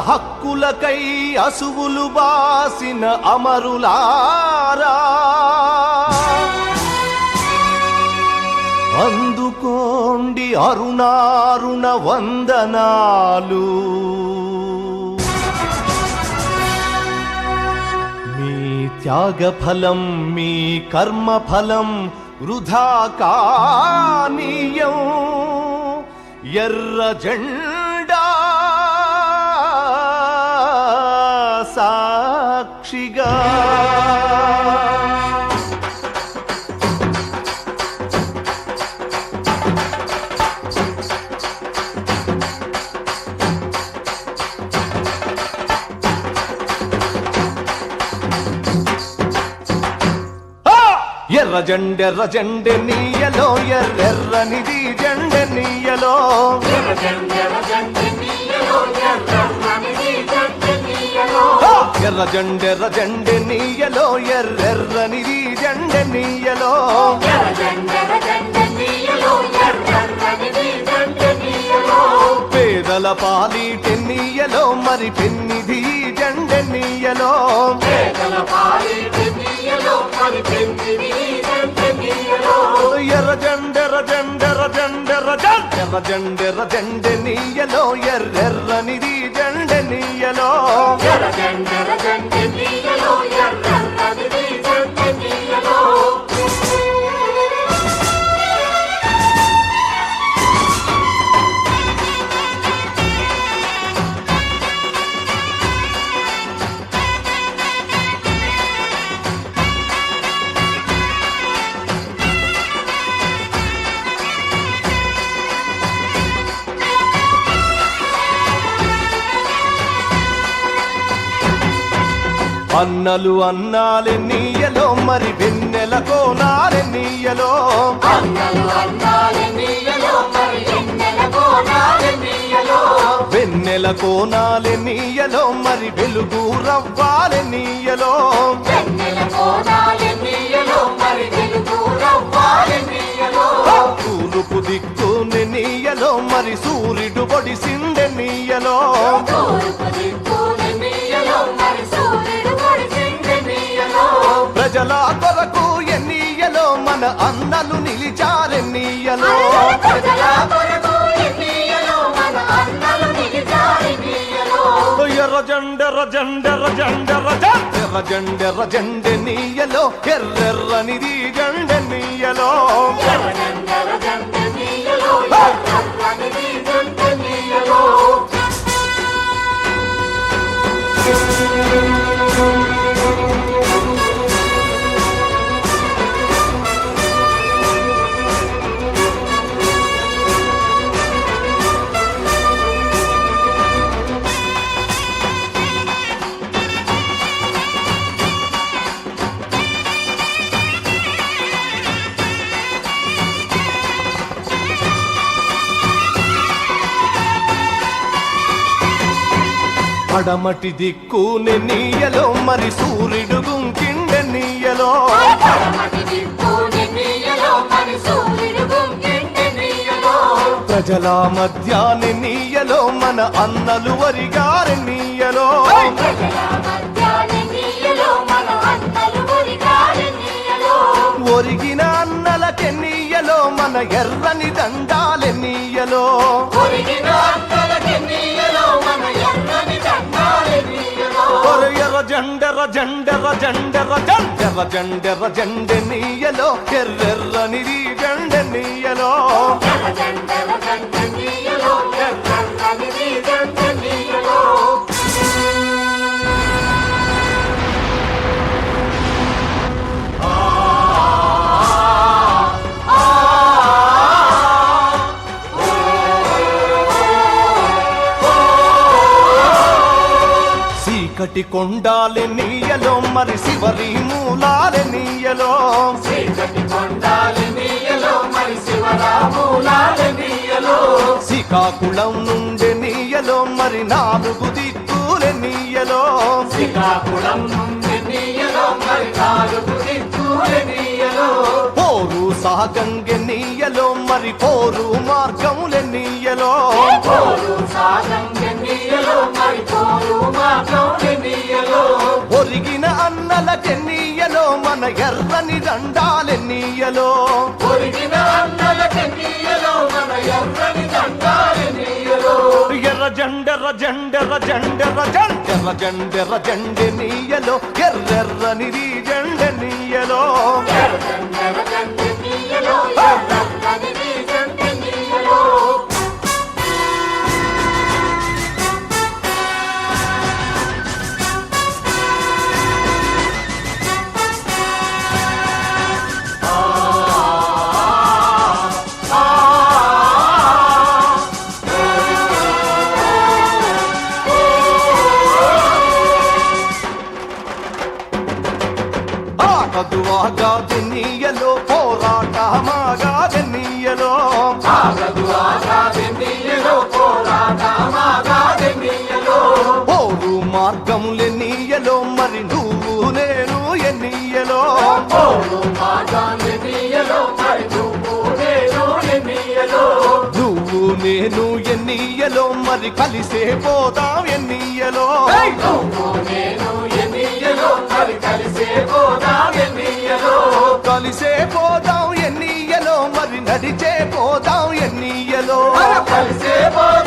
హక్కులకై అసువులు బాసిన అమరులారా అందుకోండి అరుణారుణ వందనాలు. మీ త్యాగఫలం మీ కర్మఫలం వృధా కానీయం. ఎర్ర జెండా సాక్షిగా ఎర్ర జెండె నీయలో ఎర్రెర్రనిది జెండె నీయలో. ఎర్ర జెండె నీయలో ఎర్రెర్రనిది జెండె నీయలో. పేదల పాలిటె నీయలో మరి పెన్నిది జెండె నీయలో. ఎర్ర జెండె నీయలో ఎర్రెర్రనిది జెండె నీయలో. అన్నలు అన్నాలె నీయలో మరి వెన్నెల కోనాలె నీయలో. వెన్నెల కోనాలె నీయలో మరి వెలుగు రవ్వాలె నీయలో. తూర్పు దిక్కుని నీయలో మరి సూర్యుడు పొడిసిందె నీయలో. ప్రజల కొరకు ఎన్నీయలో మన అన్నలు నిలిచారెన్నీయలో. ఎర్ర జెండె నీయలో ఎర్రెర్రనిది జెండె నీయలో. పడమటి దిక్కుని నీయలో మరి సూర్యుడు గుంకిండె నీయలో. ప్రజల మధ్యాని నీయలో మన అన్నలు వరిగారె నీయలో. ఒరిగిన అన్నలకె నీయలో మన ఎర్రని దండాలె నీయలో. ఎర్ర జెండె నీయలో ఎర్రెర్రనిది జెండె నీయలో. చీకటి కొండాలె నీయలో మరి శివరి మూలాలె నీయలో. శ్రీకాకుళం నుండి నీయలో మరి 4 దిక్కులె నీయలో. పోరు సాగంగెన్నీయలో మరి పోరు మార్గములెన్నీయలో ఒరిగిన అన్నలకెన్నీయలో మన ఎర్రని దండాలెన్నీయలో ఎర్ర జెండెర్ర జెండెర్ర జెండెర్ర జెండెర్ర జెండెర్ర జెండెనీయలో ఎర్రెర్రని జెండెనీయలో ఆగదువాగాదెన్నీయలో పోరాటమాగాదెన్నీయలో పోరు మార్గములెన్నీయలో మరి నువ్వు నేను ఎన్నీయలో నువ్వు నేను ఎన్నీయలో మరి కలిసే పోదాం ఎన్నీయలో కలిసే పోదాం ఎన్నీయలో మరి నడిచే పోదాం ఎన్నీయలో